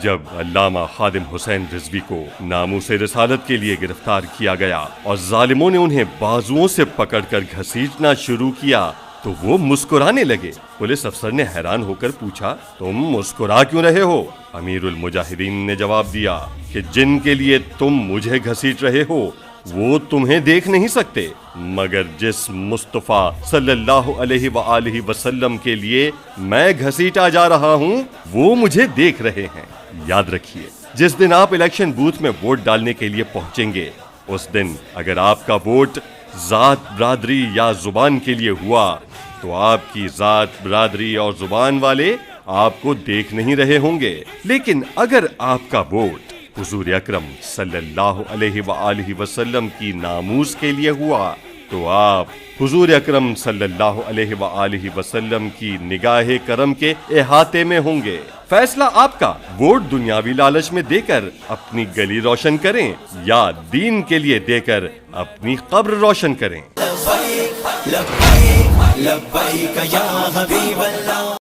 جب علامہ خادم حسین رضوی کو ناموس رسالت کے لیے گرفتار کیا گیا اور ظالموں نے انہیں بازوؤں سے پکڑ کر گھسیٹنا شروع کیا تو وہ مسکرانے لگے۔ پولیس افسر نے حیران ہو کر پوچھا، تم مسکرا کیوں رہے ہو؟ امیر المجاہدین نے جواب دیا کہ جن کے لیے تم مجھے گھسیٹ رہے ہو وہ تمہیں دیکھ نہیں سکتے، مگر جس مصطفیٰ صلی اللہ علیہ وآلہ وسلم کے لیے میں گھسیٹا جا رہا ہوں وہ مجھے دیکھ رہے ہیں۔ یاد رکھیے، جس دن آپ الیکشن بوتھ میں ووٹ ڈالنے کے لیے پہنچیں گے، اس دن اگر آپ کا ووٹ ذات، برادری یا زبان کے لیے ہوا تو آپ کی ذات، برادری اور زبان والے آپ کو دیکھ نہیں رہے ہوں گے، لیکن اگر آپ کا ووٹ حضور اکرم صلی اللہ علیہ وآلہ وسلم کی ناموس کے لیے ہوا تو آپ حضور اکرم صلی اللہ علیہ وآلہ وسلم کی نگاہ کرم کے احاطے میں ہوں گے۔ فیصلہ آپ کا، ووٹ دنیاوی لالچ میں دے کر اپنی گلی روشن کریں یا دین کے لیے دے کر اپنی قبر روشن کریں۔ لبیک لبیک لبیک یا حبیب اللہ۔